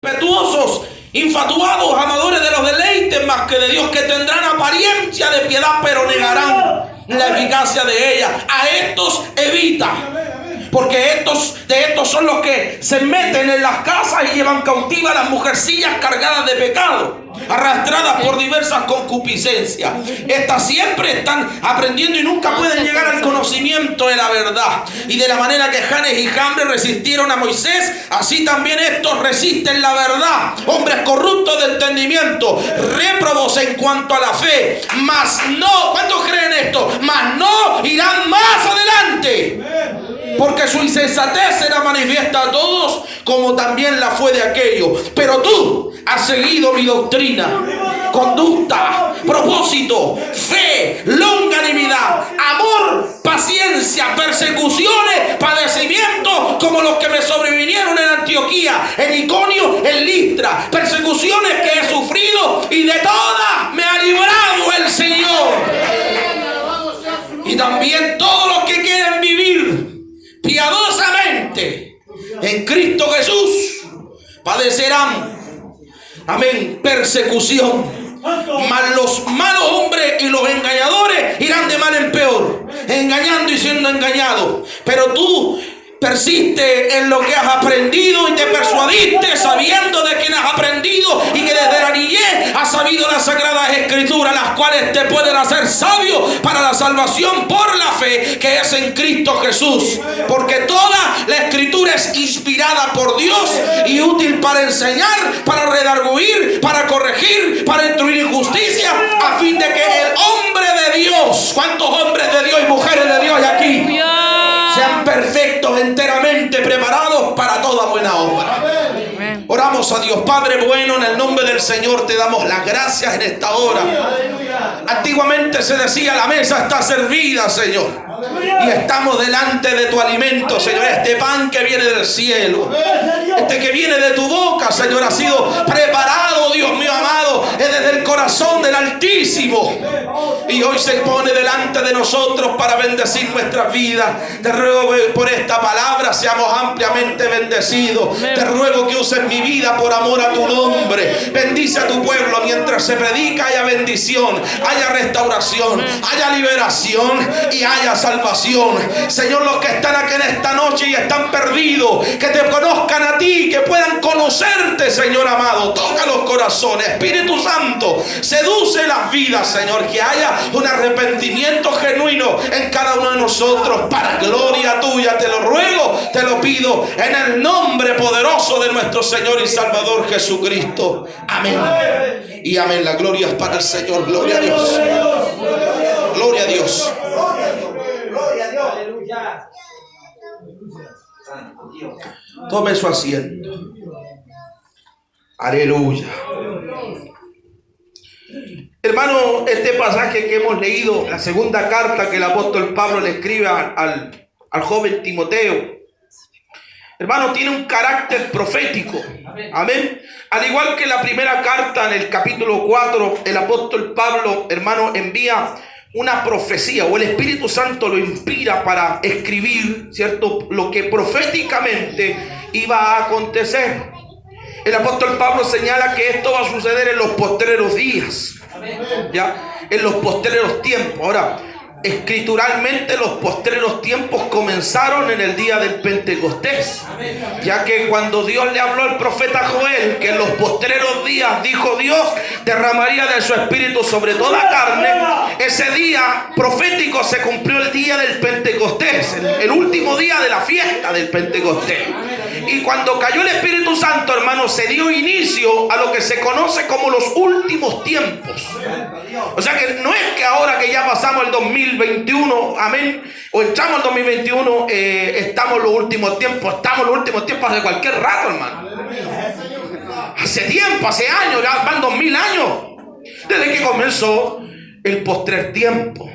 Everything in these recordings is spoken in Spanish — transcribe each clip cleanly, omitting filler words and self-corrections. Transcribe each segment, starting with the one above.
impetuosos, infatuados, amadores de los deleites más que de Dios, que tendrán apariencia de piedad, pero negarán la eficacia de ella. A estos evita, porque de estos son los que se meten en las casas y llevan cautivas a las mujercillas cargadas de pecado, arrastradas por diversas concupiscencias. Estas siempre están aprendiendo y nunca pueden llegar al conocimiento de la verdad. Y de la manera que Janes y Jambres resistieron a Moisés, así también estos resisten la verdad. Hombres corruptos de entendimiento, réprobos en cuanto a la fe, mas no, ¿cuántos creen esto? Mas no irán más adelante, porque su insensatez será manifiesta a todos, como también la fue de aquellos. Pero tú has seguido mi doctrina, conducta, propósito, fe, longanimidad, amor, paciencia, persecuciones, padecimientos, como los que me sobrevinieron en Antioquía, en Iconio, en Listra. Persecuciones que he sufrido, y de todas me ha librado el Señor. Y también todos los que quieren vivir piadosamente en Cristo Jesús padecerán, amén, persecución. Mas los malos hombres y los engañadores irán de mal en peor, engañando y siendo engañados. Pero tú persiste en lo que has aprendido y te persuadiste, sabiendo de quién has aprendido, y que desde la niñez has sabido las sagradas escrituras, las cuales te pueden hacer sabio para la salvación por la fe que es en Cristo Jesús. Porque toda la escritura es inspirada por Dios y útil para enseñar, para redarguir, para corregir, para instruir en justicia, a fin de que el hombre de Dios, ¿cuántos hombres de Dios y mujeres de Dios hay aquí? Sean perfectos, enteramente preparados para toda buena obra. Amén. Oramos a Dios. Padre bueno, en el nombre del Señor te damos las gracias en esta hora. Antiguamente se decía: la mesa está servida, Señor, y estamos delante de tu alimento, Señor. Este pan que viene del cielo, este que viene de tu boca, Señor, ha sido preparado, Dios mío amado, desde el corazón del Altísimo, y hoy se pone delante de nosotros para bendecir nuestras vidas. Te ruego por esta palabra seamos ampliamente bendecidos. Te ruego que uses mi vida por amor a tu nombre. Bendice a tu pueblo mientras se predica. Haya bendición, haya restauración, haya liberación y haya salvación. Señor, los que están aquí en esta noche y están perdidos, que te conozcan a ti, que puedan conocerte, Señor amado. Toca los corazones, Espíritu Santo, seduce las vidas, Señor. Que haya un arrepentimiento genuino en cada uno de nosotros, para gloria tuya. Te lo ruego, te lo pido, en el nombre poderoso de nuestro Señor y Salvador Jesucristo. Amén y amén. La gloria es para el Señor. Gloria a Dios. Gloria a Dios. Tome su asiento. Aleluya. Hermano, este pasaje que hemos leído, la segunda carta que el apóstol Pablo le escribe al joven Timoteo, hermano, tiene un carácter profético. Amén. Al igual que la primera carta, en el capítulo 4, el apóstol Pablo, hermano, envía una profecía, o el Espíritu Santo lo inspira para escribir, ¿cierto?, lo que proféticamente iba a acontecer. El apóstol Pablo señala que esto va a suceder en los postreros días, ya, en los postreros tiempos. Ahora, escrituralmente los postreros tiempos comenzaron en el día del Pentecostés, ya que cuando Dios le habló al profeta Joel que en los postreros días, dijo Dios, derramaría de su espíritu sobre toda carne, ese día profético se cumplió el día del Pentecostés, el último día de la fiesta del Pentecostés. Y cuando cayó el Espíritu Santo, hermano, se dio inicio a lo que se conoce como los últimos tiempos. O sea que no es que ahora que ya pasamos el 2021, amén, o echamos el 2021, estamos en los últimos tiempos. Estamos en los últimos tiempos hace cualquier rato, hermano. Hace tiempo, hace años, ya van 2000 años, desde que comenzó el postrer tiempo,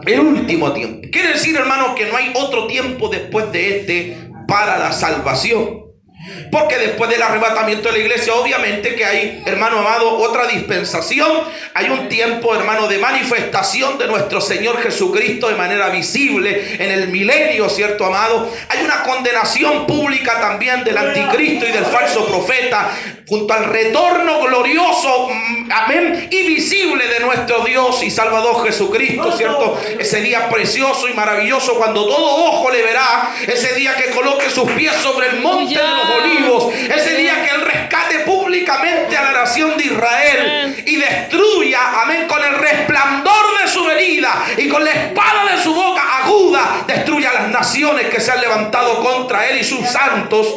el último tiempo. Quiere decir, hermano, que no hay otro tiempo después de este para la salvación. Porque después del arrebatamiento de la iglesia, obviamente que hay, hermano amado, otra dispensación. Hay un tiempo, hermano, de manifestación de nuestro Señor Jesucristo de manera visible en el milenio, ¿cierto, amado? Hay una condenación pública también del anticristo y del falso profeta, junto al retorno glorioso, amén, y visible de nuestro Dios y Salvador Jesucristo, ¿cierto? Ese día precioso y maravilloso, cuando todo ojo le verá. Ese día que coloque sus pies sobre el monte de los Olivos. Ese día que Él rescate públicamente a la nación de Israel y destruya, amén, con el resplandor de su venida y con la espada de su boca aguda, destruya las naciones que se han levantado contra Él y sus santos.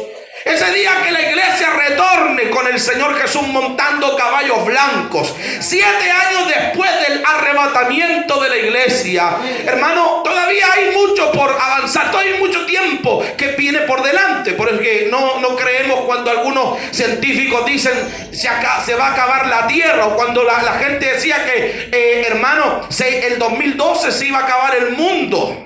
Ese día que la iglesia retorne con el Señor Jesús montando caballos blancos, 7 años después del arrebatamiento de la iglesia. Hermano, todavía hay mucho por avanzar, todavía hay mucho tiempo que viene por delante. Porque no creemos cuando algunos científicos dicen se va a acabar la tierra, o cuando la gente decía que hermano, el 2012 se iba a acabar el mundo.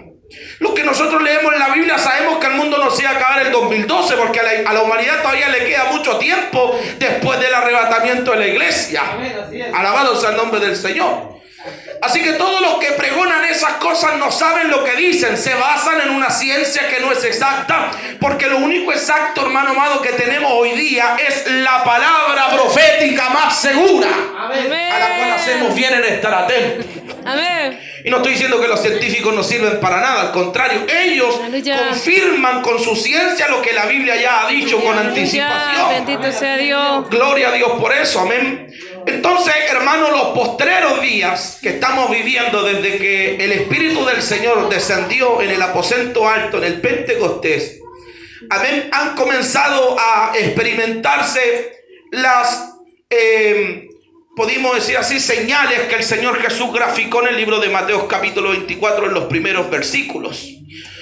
Lo que nosotros leemos en la Biblia, sabemos que el mundo no se va a acabar el 2012, porque a la humanidad todavía le queda mucho tiempo después del arrebatamiento de la iglesia. Alabado sea el nombre del Señor. Así que todos los que pregonan esas cosas no saben lo que dicen, se basan en una ciencia que no es exacta, porque lo único exacto, hermano amado, que tenemos hoy día es la palabra profética más segura, a la cual hacemos bien en estar atentos. Amén. Y no estoy diciendo que los científicos no sirven para nada, al contrario, ellos confirman con su ciencia lo que la Biblia ya ha dicho con anticipación. Bendito sea Dios. Gloria a Dios por eso, amén. Entonces, hermanos, los postreros días que estamos viviendo desde que el Espíritu del Señor descendió en el aposento alto, en el Pentecostés, amén, han comenzado a experimentarse las podemos decir así, señales que el Señor Jesús graficó en el libro de Mateo capítulo 24 en los primeros versículos.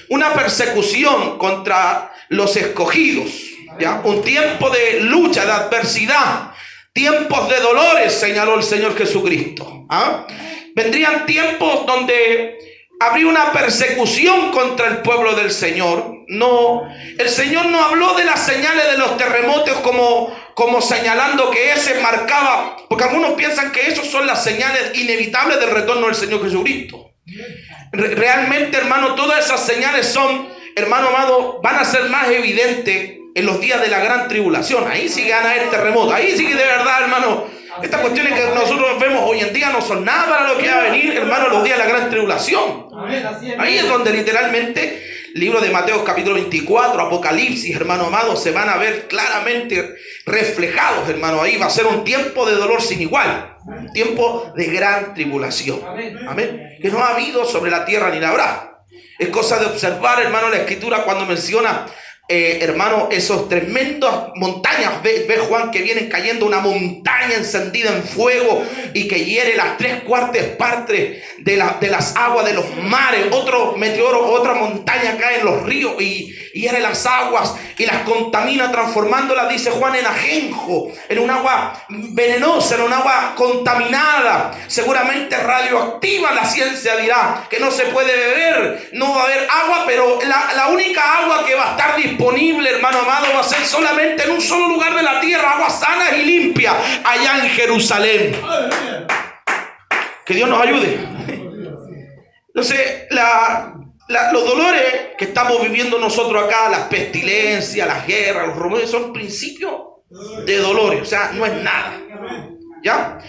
Una persecución contra los escogidos, ¿ya? Un tiempo de lucha, de adversidad, tiempos de dolores, señaló el Señor Jesucristo. ¿Ah? Vendrían tiempos donde habría una persecución contra el pueblo del Señor. No, el Señor no habló de las señales de los terremotos como señalando que ese marcaba, porque algunos piensan que esas son las señales inevitables del retorno del Señor Jesucristo. Realmente, hermano, todas esas señales son, hermano amado, van a ser más evidentes en los días de la gran tribulación. Ahí sí que van a haber terremotos, ahí sí que de verdad, hermano, estas cuestiones que nosotros vemos hoy en día no son nada para lo que va a venir, hermano, los días de la gran tribulación. Ahí es donde literalmente libro de Mateo capítulo 24, Apocalipsis, hermano amado, se van a ver claramente reflejados, hermano. Ahí va a ser un tiempo de dolor sin igual, un tiempo de gran tribulación. Amén. Que no ha habido sobre la tierra ni la habrá. Es cosa de observar, hermano, la escritura cuando menciona, hermano, esos tremendas montañas. Ve Juan que vienen cayendo una montaña encendida en fuego y que hiere las 3/4 partes de las aguas de los mares. Otro meteoro, otra montaña cae en los ríos y hiere las aguas y las contamina, transformándolas, dice Juan, en ajenjo, en un agua venenosa, en un agua contaminada, seguramente radioactiva. La ciencia dirá que no se puede beber, no va a haber agua, pero la única agua que va a estar disponible, hermano amado, va a ser solamente en un solo lugar de la tierra, agua sana y limpia, allá en Jerusalén. Que Dios nos ayude. Entonces, los dolores que estamos viviendo nosotros acá, las pestilencias, las guerras, los rumores, son principios de dolores, o sea, no es nada. ¿Ya?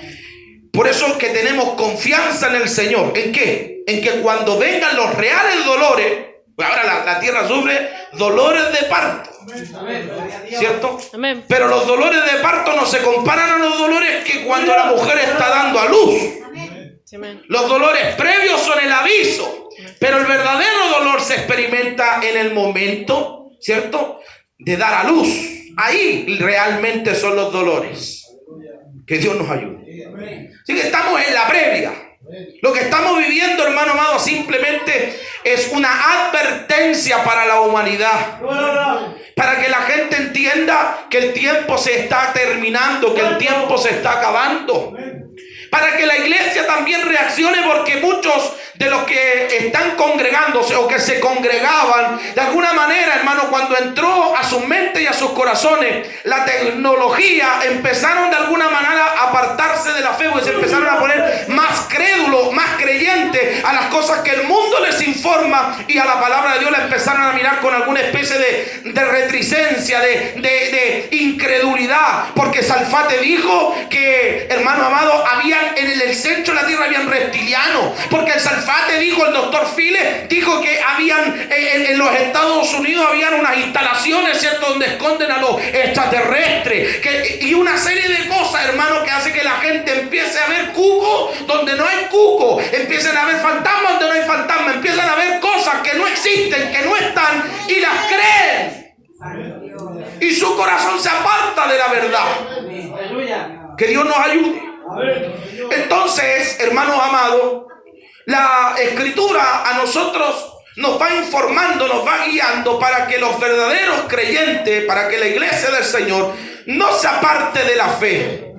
Por eso es que tenemos confianza en el Señor. ¿En qué? En que cuando vengan los reales dolores, pues ahora la tierra sufre dolores de parto, ¿cierto? Amén. Pero los dolores de parto no se comparan a los dolores que cuando la mujer está dando a luz. Los dolores previos son el aviso, pero el verdadero dolor se experimenta en el momento, ¿cierto?, de dar a luz. Ahí realmente son los dolores. Que Dios nos ayude. Así que estamos en la previa. Lo que estamos viviendo, hermano amado, simplemente es una advertencia para la humanidad, para que la gente entienda que el tiempo se está terminando, que el tiempo se está acabando. para que la iglesia también reaccione, porque muchos de los que están congregándose o que se congregaban, de alguna manera, hermano, cuando entró a sus mentes y a sus corazones la tecnología, empezaron de alguna manera a apartarse de la fe, porque se empezaron a poner más crédulos, más creyentes a las cosas que el mundo les informa, y a la palabra de Dios la empezaron a mirar con alguna especie de retricencia, de incredulidad, porque Salfate dijo que, hermano amado, habían en el centro de la tierra habían reptilianos, porque el Salfate dijo, el doctor File dijo que habían en los Estados Unidos habían unas instalaciones, ¿cierto?, donde esconden a los extraterrestres, y una serie de cosas, hermano, que hace que la gente empiece a ver cuco donde no hay cuco, empiecen a ver fantasmas donde no hay fantasmas, empiezan a ver cosas que no existen, que no están, y las creen, y su corazón se aparta de la verdad. Que Dios nos ayude. Entonces, hermanos amados, la escritura a nosotros nos va informando, nos va guiando para que los verdaderos creyentes, para que la iglesia del Señor no se aparte de la fe.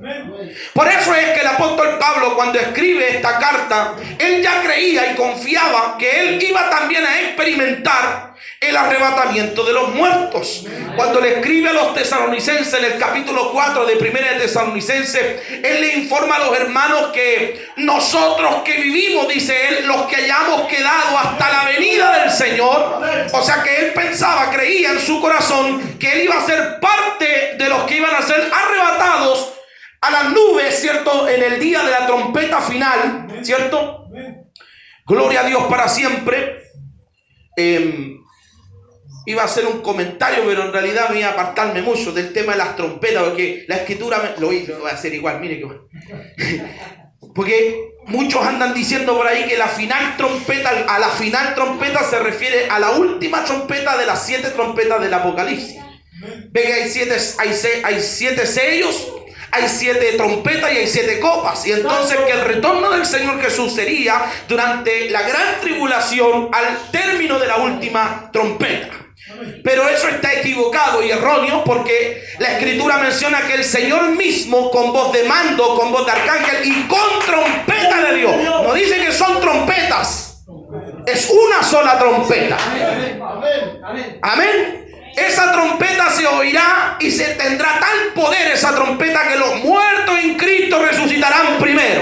Por eso es que el apóstol Pablo, cuando escribe esta carta, él ya creía y confiaba que él iba también a experimentar el arrebatamiento de los muertos. Cuando le escribe a los tesalonicenses en el capítulo 4 de Primera de Tesalonicenses, él le informa a los hermanos que nosotros que vivimos, dice él, los que hayamos quedado hasta la venida del Señor, o sea que él pensaba, creía en su corazón que él iba a ser parte de los que iban a ser arrebatados a las nubes, ¿cierto?, en el día de la trompeta final, ¿cierto? Gloria a Dios para siempre. Iba a hacer un comentario, pero en realidad me iba a apartarme mucho del tema de las trompetas, porque la escritura lo voy a hacer igual, mire que bueno. Porque muchos andan diciendo por ahí que la final trompeta, a la final trompeta se refiere a la última trompeta de las 7 trompetas del Apocalipsis. Ve que hay siete sellos, hay 7 trompetas y hay 7 copas. Y entonces que el retorno del Señor Jesús sería durante la gran tribulación, al término de la última trompeta. Pero eso está equivocado y erróneo, porque la escritura menciona que el Señor mismo, con voz de mando, con voz de arcángel y con trompeta de Dios, no dice que son trompetas, es una sola trompeta. Amén. Esa trompeta se oirá y se tendrá tal poder esa trompeta que los muertos en Cristo resucitarán primero.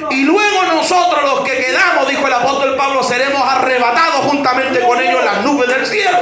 Y luego nosotros los que quedamos, dijo el apóstol Pablo, seremos arrebatados juntamente con ellos en las nubes del cielo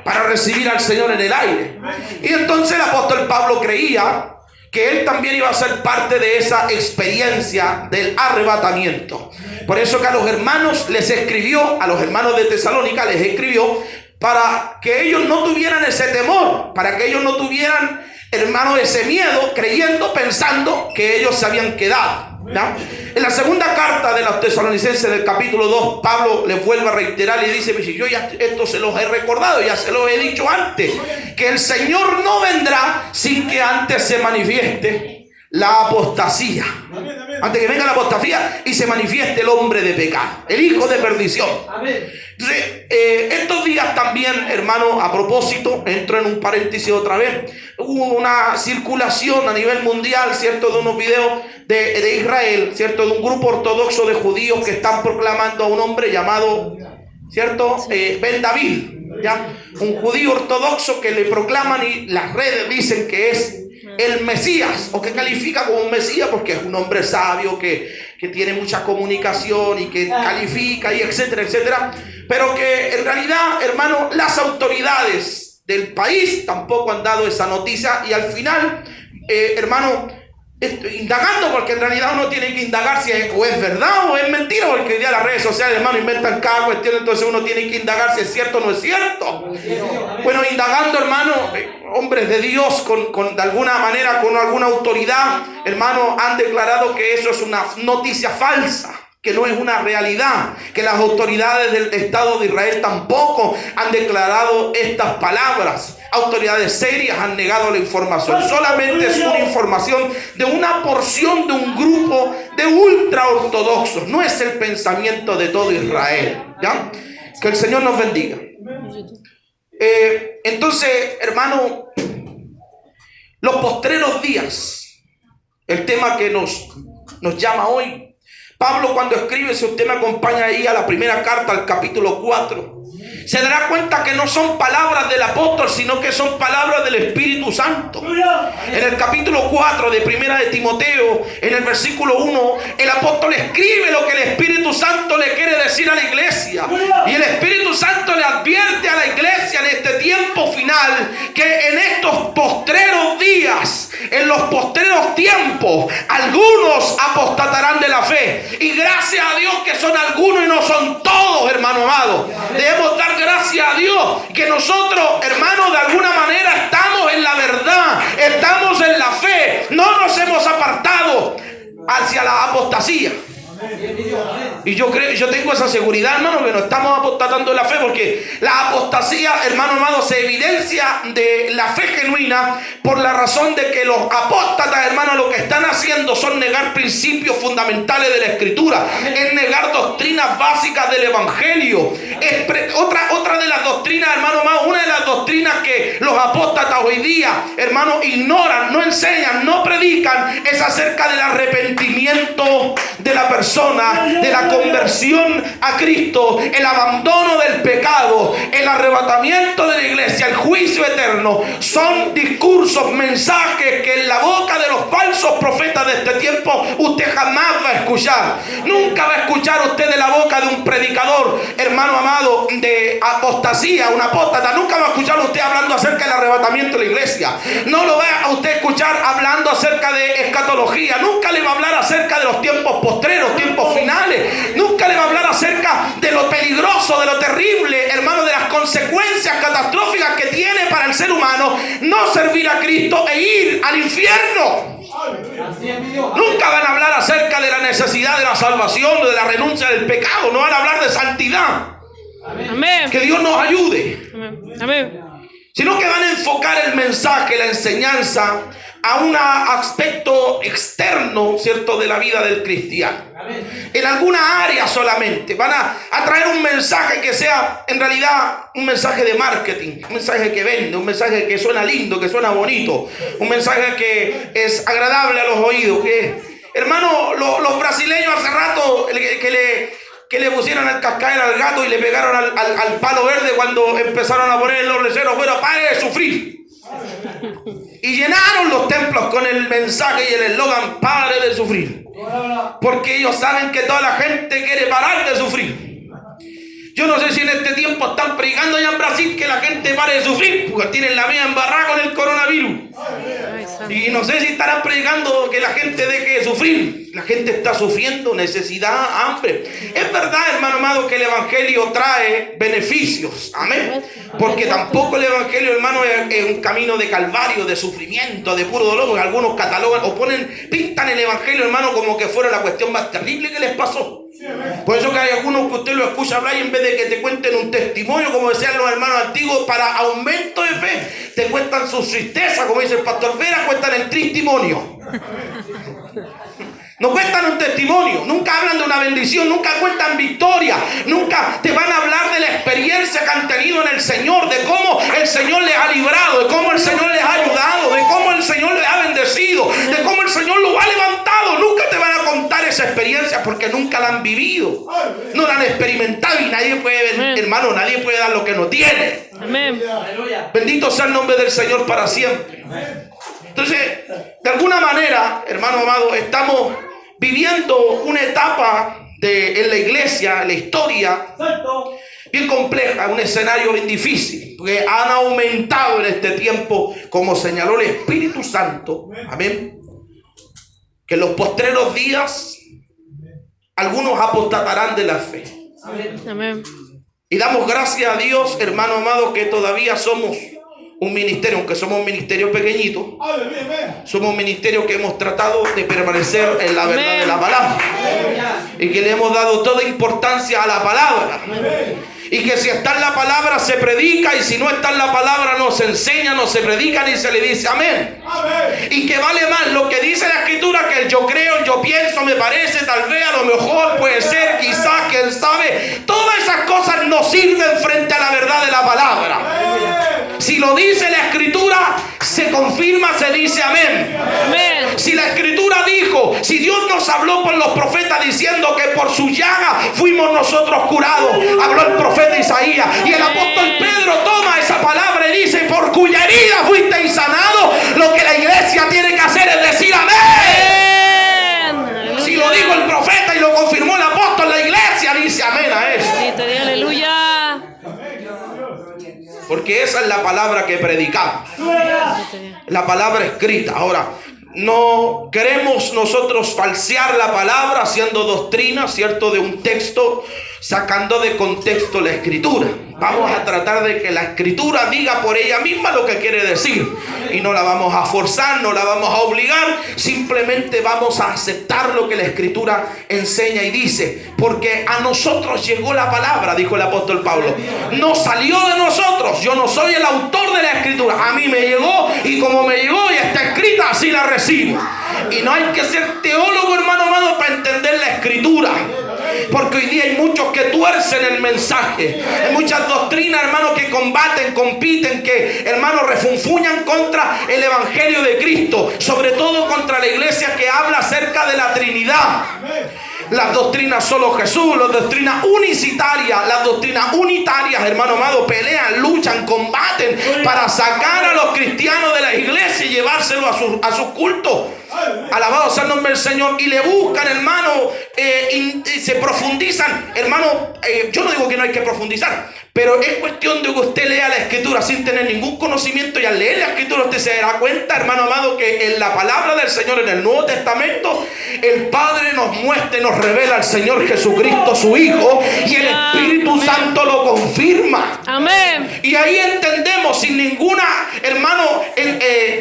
para recibir al Señor en el aire. Y entonces el apóstol Pablo creía que él también iba a ser parte de esa experiencia del arrebatamiento. Por eso que a los hermanos les escribió, a los hermanos de Tesalónica les escribió, para que ellos no tuvieran ese temor, para que ellos no tuvieran, hermano, ese miedo, creyendo, pensando que ellos se habían quedado, ¿ya? En la segunda carta de los tesalonicenses del capítulo 2, Pablo les vuelve a reiterar y dice, yo ya esto se los he recordado, ya se los he dicho antes, que el Señor no vendrá sin que antes se manifieste la apostasía. Antes que venga la apostasía y se manifieste el hombre de pecado, el hijo de perdición. Entonces, estos días también, hermano, a propósito, entro en un paréntesis otra vez, hubo una circulación a nivel mundial, ¿cierto?, de unos videos de Israel, ¿cierto?, de un grupo ortodoxo de judíos que están proclamando a un hombre llamado, ¿cierto?, Ben David, ¿ya? Un judío ortodoxo que le proclaman, y las redes dicen que es el Mesías, o que califica como un Mesías porque es un hombre sabio que tiene mucha comunicación y que califica y etcétera, etcétera, pero que en realidad, hermano, las autoridades del país tampoco han dado esa noticia, y al final, hermano, indagando, porque en realidad uno tiene que indagar si es, o es verdad o es mentira, porque hoy día las redes sociales, hermano, inventan cada cuestión, entonces uno tiene que indagar si es cierto o no es cierto. Bueno, indagando, hermano, hombres de Dios de alguna manera, con alguna autoridad, hermano, han declarado que eso es una noticia falsa, que no es una realidad, que las autoridades del Estado de Israel tampoco han declarado estas palabras. Autoridades serias han negado la información. Solamente es una información de una porción de un grupo de ultraortodoxos. No es el pensamiento de todo Israel, ¿ya? Que el Señor nos bendiga. Entonces, hermano, los postreros días, el tema que nos nos llama hoy. Pablo, cuando escribe, si usted me acompaña ahí a la primera carta, al capítulo 4, se dará cuenta que no son palabras del apóstol, sino que son palabras del Espíritu Santo. En el capítulo 4 de Primera de Timoteo, en el versículo 1, el apóstol escribe lo que el Espíritu Santo le quiere decir a la iglesia. Y el Espíritu Santo le advierte a la iglesia en este tiempo final que en estos postreros días, en los postreros tiempos, algunos apostatarán de la fe. Y gracias a Dios que son algunos y no son todos, hermano amado. Debemos dar gracias a Dios que nosotros, hermanos, de alguna manera estamos en la verdad, estamos en la fe, no nos hemos apartado hacia la apostasía. Y yo tengo esa seguridad, hermano, que no estamos apostatando de la fe, porque la apostasía, hermano amado, se evidencia de la fe genuina por la razón de que los apóstatas, hermano, lo que están haciendo son negar principios fundamentales de la Escritura, es negar doctrinas básicas del Evangelio. Otra de las doctrinas, hermano amado, una de las doctrinas que los apóstatas hoy día, hermano, ignoran, no enseñan, no predican, es acerca del arrepentimiento de la persona, de la conversión a Cristo, el abandono del pecado, el arrebatamiento de la iglesia, el juicio eterno. Son discursos, mensajes que en la boca de los falsos profetas de este tiempo usted jamás va a escuchar. Nunca va a escuchar usted de la boca de un predicador, hermano amado, de apostasía, un apóstata. Nunca va a escuchar usted hablando acerca del arrebatamiento de la iglesia. No lo va a usted escuchar hablando acerca de escatología. Nunca le va a hablar acerca de los tiempos postreros, tiempos finales. Nunca le va a hablar acerca de lo peligroso, de lo terrible, hermano, de las consecuencias catastróficas que tiene para el ser humano no servir a Cristo e ir al infierno. Nunca van a hablar acerca de la necesidad de la salvación o de la renuncia del pecado. No van a hablar de santidad. Amén. Que Dios nos ayude. Amén. Sino que van a enfocar el mensaje, la enseñanza a un aspecto externo, ¿cierto?, de la vida del cristiano. En alguna área solamente. Van a traer un mensaje que sea en realidad un mensaje de marketing, un mensaje que vende, un mensaje que suena lindo, que suena bonito, un mensaje que es agradable a los oídos. Hermano, los brasileños hace rato que le pusieron el cascabel al gato y le pegaron al palo verde cuando empezaron a poner los letreros: bueno, pare de sufrir. Y llenaron los templos con el mensaje y el eslogan: pare de sufrir. Porque ellos saben que toda la gente quiere parar de sufrir. Yo no sé si en este tiempo están predicando ya en Brasil que la gente pare de sufrir, porque tienen la mía embarrada con el coronavirus. Y no sé si estarán predicando que la gente deje de sufrir. La gente está sufriendo necesidad, hambre. Es verdad, hermano amado, que el evangelio trae beneficios. Amén. Porque tampoco el evangelio, hermano, es un camino de calvario, de sufrimiento, de puro dolor. Porque algunos catalogan o pintan el evangelio, hermano, como que fuera la cuestión más terrible que les pasó. Por eso que hay algunos que usted lo escucha hablar y en vez de que te cuenten un testimonio, como decían los hermanos antiguos, para aumento de fe, te cuentan sus tristezas, como dice el pastor Vera, cuentan el testimonio. No cuentan un testimonio, nunca hablan de una bendición, nunca cuentan victoria, nunca te van a hablar de la experiencia que han tenido en el Señor, de cómo el Señor les ha librado, de cómo el Señor les ha ayudado, de cómo el Señor les ha bendecido, de cómo el Señor los ha levantado. Nunca te van a contar esa experiencia porque nunca la han vivido, no la han experimentado y nadie puede, hermano, nadie puede dar lo que no tiene. Amén. Bendito sea el nombre del Señor para siempre. Entonces, de alguna manera, hermano amado, estamos viviendo una etapa en la iglesia, en la historia, bien compleja, un escenario bien difícil, porque han aumentado en este tiempo, como señaló el Espíritu Santo, amén, que en los postreros días algunos apostatarán de la fe. Amén. Y damos gracias a Dios, hermano amado, que todavía somos un ministerio, aunque somos un ministerio pequeñito, somos un ministerio que hemos tratado de permanecer en la verdad de la palabra y que le hemos dado toda importancia a la palabra. Y que si está en la palabra se predica, y si no está en la palabra no se enseña, no se predica ni se le dice amén. Y que vale más lo que dice la Escritura que el yo creo, yo pienso, me parece, tal vez, a lo mejor, puede ser, quizás, quién sabe. Todas esas cosas no sirven frente a la verdad de la palabra. Si lo dice la Escritura, se confirma, se dice amén. Si la escritura dijo, si Dios nos habló por los profetas diciendo que por su llaga fuimos nosotros curados, habló el profeta Isaías, y el apóstol Pedro toma esa palabra y dice, por cuya herida fuisteis sanados. Lo que la iglesia tiene que hacer es decir amén. Si lo dijo el profeta y lo confirmó el apóstol, la iglesia dice amén a eso. Aleluya. Porque esa es la palabra que predicamos, la palabra escrita. Ahora, no queremos nosotros falsear la palabra haciendo doctrina, ¿cierto?, de un texto, sacando de contexto la escritura. Vamos a tratar de que la escritura diga por ella misma lo que quiere decir, y no la vamos a forzar, no la vamos a obligar, simplemente vamos a aceptar lo que la escritura enseña y dice, porque a nosotros llegó la palabra, dijo el apóstol Pablo, no salió de nosotros, yo no soy el autor de la escritura, a mí me llegó, y como me llegó y está escrita, así la recibo. Y no hay que ser teólogo, hermano amado, para entender la escritura, porque hoy día hay muchos que tuercen el mensaje, hay muchas doctrinas, hermanos, que combaten, compiten, que, hermanos, refunfuñan contra el evangelio de Cristo, sobre todo contra la iglesia que habla acerca de la Trinidad. Las doctrinas solo Jesús, las doctrinas unicitarias, las doctrinas unitarias, hermano amado, pelean, luchan, combaten para sacar a los cristianos de la iglesia y llevárselo a sus cultos. Alabado sea el nombre del Señor. Y le buscan, hermano, y se profundizan, hermano. Yo no digo que no hay que profundizar, pero es cuestión de que usted lea la escritura sin tener ningún conocimiento, y al leer la escritura usted se dará cuenta, hermano amado, que en la palabra del Señor, en el Nuevo Testamento, el Padre nos muestra y nos revela al Señor Jesucristo, su Hijo, y el Espíritu Santo lo confirma. Amén. Y ahí entendemos, sin ninguna, hermano,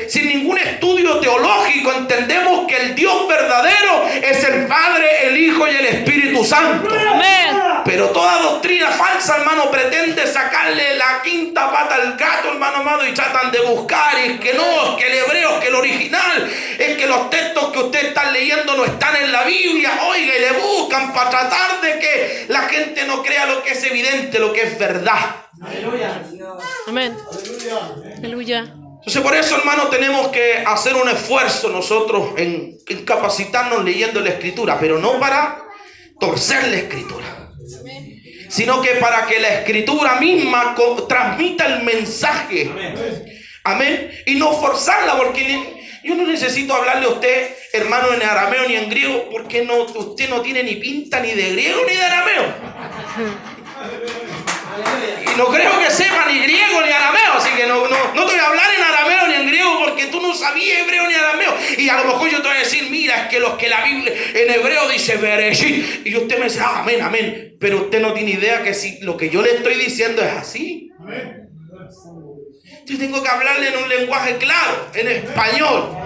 sin ningún estudio teológico, entendemos que el Dios verdadero es el Padre, el Hijo y el Espíritu Santo. Amén. Pero toda doctrina falsa, hermano, pretende sacarle la quinta pata al gato, hermano amado, y tratan de buscar, y que no, que el hebreo, que el original, es que los textos que usted está leyendo no están en la Biblia. Oiga, y le buscan para tratar de que la gente no crea lo que es evidente, lo que es verdad. Aleluya. Amén. Aleluya. Entonces, por eso, hermano, tenemos que hacer un esfuerzo nosotros en capacitarnos leyendo la escritura, pero no para torcer la escritura, sino que para que la escritura misma transmita el mensaje. Amén. Y no forzarla, porque yo no necesito hablarle a usted, hermano, en arameo ni en griego, porque usted no tiene ni pinta ni de griego ni de arameo. Y no creo que sepa ni griego ni arameo, así que no te voy a hablar en arameo ni en griego, porque tú no sabías hebreo ni arameo. Y a lo mejor yo te voy a decir, mira, es que los que la Biblia en hebreo dice Bereshit, y usted me dice, amén, amén, pero usted no tiene idea que si lo que yo le estoy diciendo es así. Yo tengo que hablarle en un lenguaje claro, en español.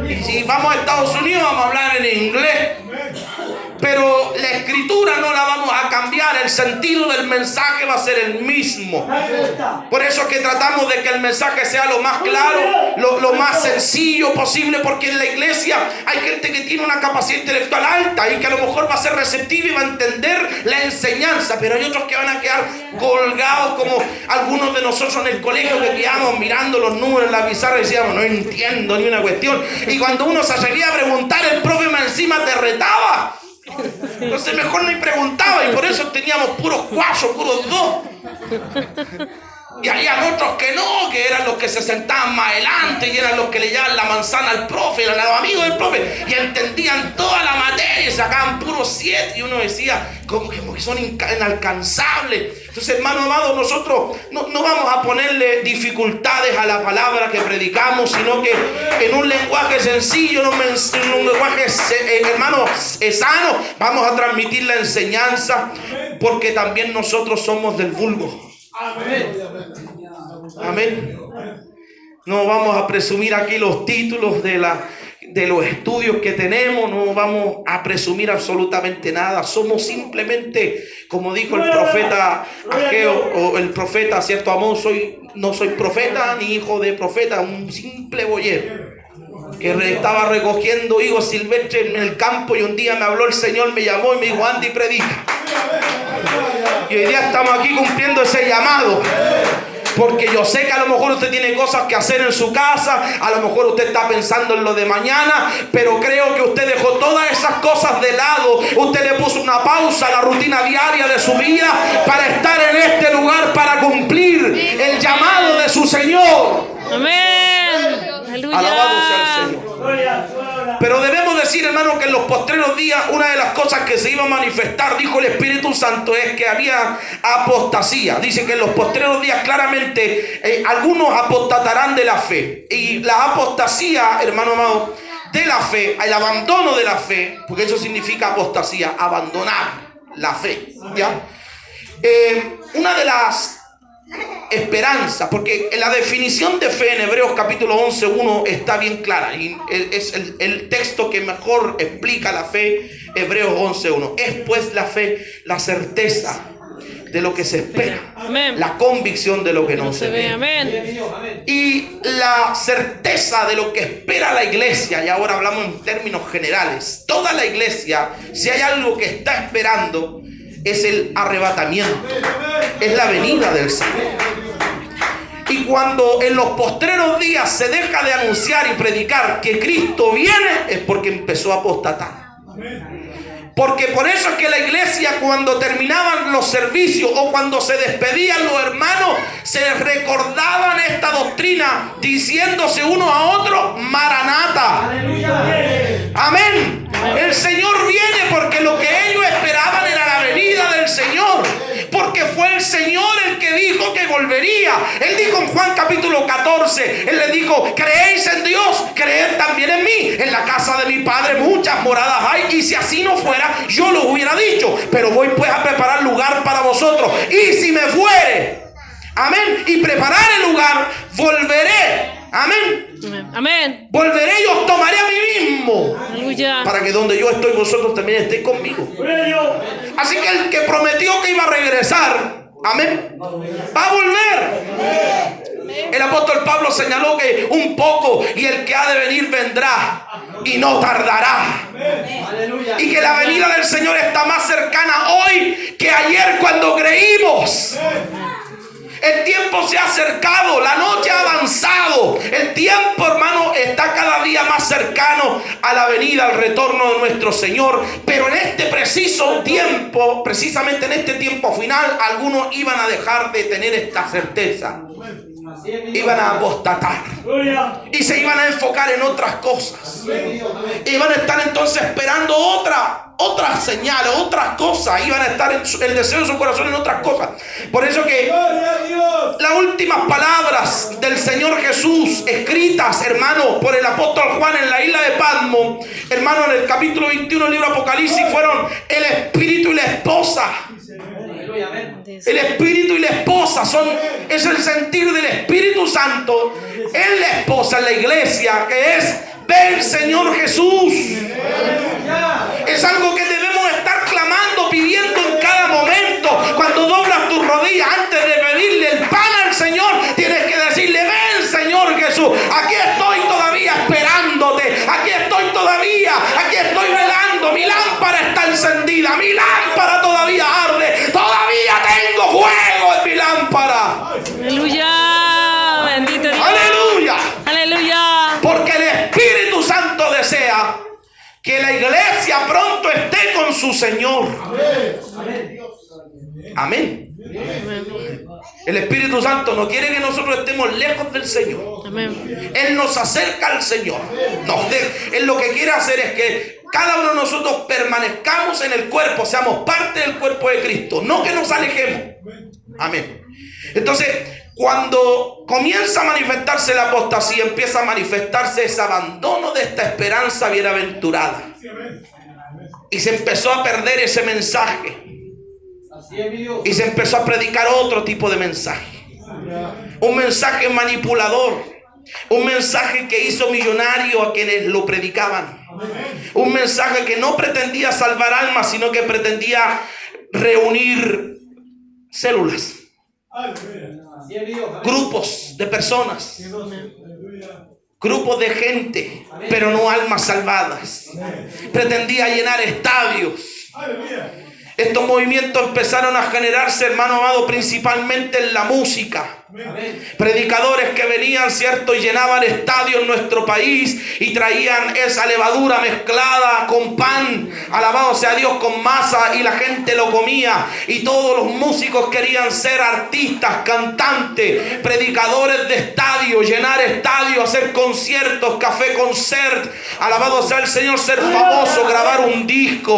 Y si vamos a Estados Unidos, vamos a hablar en inglés. Pero la escritura no la vamos a cambiar, el sentido del mensaje va a ser el mismo. Por eso es que tratamos de que el mensaje sea lo más claro, lo más sencillo posible, porque en la iglesia hay gente que tiene una capacidad intelectual alta y que a lo mejor va a ser receptiva y va a entender la enseñanza, pero hay otros que van a quedar colgados, como algunos de nosotros en el colegio, que quedamos mirando los números en la pizarra y decíamos, no entiendo ni una cuestión, y cuando uno se atrevía a preguntar, el profe más encima te retaba. Entonces mejor ni preguntaba, y por eso teníamos puros 4, puros 2. Y había otros que no, que eran los que se sentaban más adelante y eran los que le llevaban la manzana al profe, eran los amigos del profe, y entendían toda la materia y sacaban puros 7, y uno decía como que son inalcanzables. Entonces, hermano amado, nosotros no vamos a ponerle dificultades a la palabra que predicamos, sino que en un lenguaje sencillo, en un lenguaje, hermano, sano, vamos a transmitir la enseñanza, porque también nosotros somos del vulgo. Amén. Amén. No vamos a presumir aquí los títulos de los estudios que tenemos, no vamos a presumir absolutamente nada. Somos simplemente, como dijo el profeta Ageo, o el profeta, cierto Amón, no soy profeta ni hijo de profeta, un simple boyero que estaba recogiendo higos silvestres en el campo, y un día me habló el Señor, me llamó y me dijo, anda y predica. Y hoy día estamos aquí cumpliendo ese llamado. Porque yo sé que a lo mejor usted tiene cosas que hacer en su casa, a lo mejor usted está pensando en lo de mañana, pero creo que usted dejó todas esas cosas de lado. Usted le puso una pausa a la rutina diaria de su vida para estar en este lugar, para cumplir el llamado de su Señor. Amén. Aleluya. Alabado sea el Señor. Pero debemos decir, hermano, que en los postreros días una de las cosas que se iba a manifestar, dijo el Espíritu Santo, es que había apostasía. Dice que en los postreros días claramente algunos apostatarán de la fe. Y la apostasía, hermano amado, de la fe, el abandono de la fe, porque eso significa apostasía, abandonar la fe, ¿ya? Una de las esperanza, porque la definición de fe en Hebreos capítulo 11:1 está bien clara y es el texto que mejor explica la fe. Hebreos 11:1 es pues la fe, la certeza de lo que se espera, amén, la convicción de lo que no se ve, amén, y la certeza de lo que espera la iglesia. Y ahora hablamos en términos generales. Toda la iglesia, si hay algo que está esperando, es el arrebatamiento, es la venida del Señor. Y cuando en los postreros días se deja de anunciar y predicar que Cristo viene, es porque empezó a apostatar. Porque por eso es que la iglesia, cuando terminaban los servicios o cuando se despedían los hermanos, se recordaban esta doctrina diciéndose uno a otro: Maranata. Amén. El Señor viene, porque lo que ellos esperaban era la venida del Señor. Porque fue el Señor el que dijo que volvería. Él dijo en Juan capítulo 14, Él le dijo: creéis en Dios, creed también en mí. En la casa de mi Padre muchas moradas hay, y si así no fuera, yo lo hubiera dicho. Pero voy pues a preparar lugar para vosotros. Y si me fuere, amén, y preparar el lugar, volveré. Amén. Amén. Volveré y os tomaré a mí mismo. Aleluya. Para que donde yo estoy, vosotros también estéis conmigo. Así que el que prometió que iba a regresar, amén, va a volver. El apóstol Pablo señaló que un poco y el que ha de venir vendrá y no tardará. Y que la venida del Señor está más cercana hoy que ayer cuando creímos. El tiempo se ha acercado, la noche ha avanzado. El tiempo, hermano, está cada día más cercano a la venida, al retorno de nuestro Señor. Pero en este preciso tiempo, precisamente en este tiempo final, algunos iban a dejar de tener esta certeza. Iban a apostatar y se iban a enfocar en otras cosas. Iban a estar entonces esperando otras señales, otras cosas. Iban a estar en el deseo de su corazón en otras cosas. Por eso que las últimas palabras del Señor Jesús, escritas, hermano, por el apóstol Juan en la isla de Patmos, hermano, en el capítulo 21 del libro Apocalipsis, fueron el espíritu y la esposa. El espíritu y la esposa es el sentir del Espíritu Santo en la esposa, en la iglesia, que es: ven, Señor Jesús. Es algo que debemos estar clamando, pidiendo en cada momento. Cuando doblas tus rodillas antes de pedirle el pan al Señor, tienes que decirle: ven, Señor Jesús, aquí estoy todavía esperándote, aquí estoy todavía, aquí estoy velando, mi lámpara está encendida, mi lámpara todavía arde, todavía tengo fuego en mi lámpara. Aleluya. Bendito Dios. Aleluya. Aleluya. Porque el Espíritu Santo desea que la iglesia pronto esté con su Señor. Amén. El Espíritu Santo no quiere que nosotros estemos lejos del Señor. Amén. Él nos acerca al Señor. Él lo que quiere hacer es que cada uno de nosotros permanezcamos en el cuerpo, seamos parte del cuerpo de Cristo, no que nos alejemos. Amén. Entonces, cuando comienza a manifestarse la apostasía, empieza a manifestarse ese abandono de esta esperanza bienaventurada. Y se empezó a perder ese mensaje. Y se empezó a predicar otro tipo de mensaje. Un mensaje manipulador. Un mensaje que hizo millonario a quienes lo predicaban. Un mensaje que no pretendía salvar almas, sino que pretendía reunir células, grupos de personas, grupos de gente, pero no almas salvadas. Pretendía llenar estadios. Estos movimientos empezaron a generarse, hermano amado, principalmente en la música. Predicadores que venían, cierto, y llenaban estadios en nuestro país y traían esa levadura mezclada con pan, alabado sea Dios, con masa, y la gente lo comía. Y todos los músicos querían ser artistas, cantantes, predicadores de estadios, llenar estadios, hacer conciertos, café concert, alabado sea el Señor, ser famoso, grabar un disco.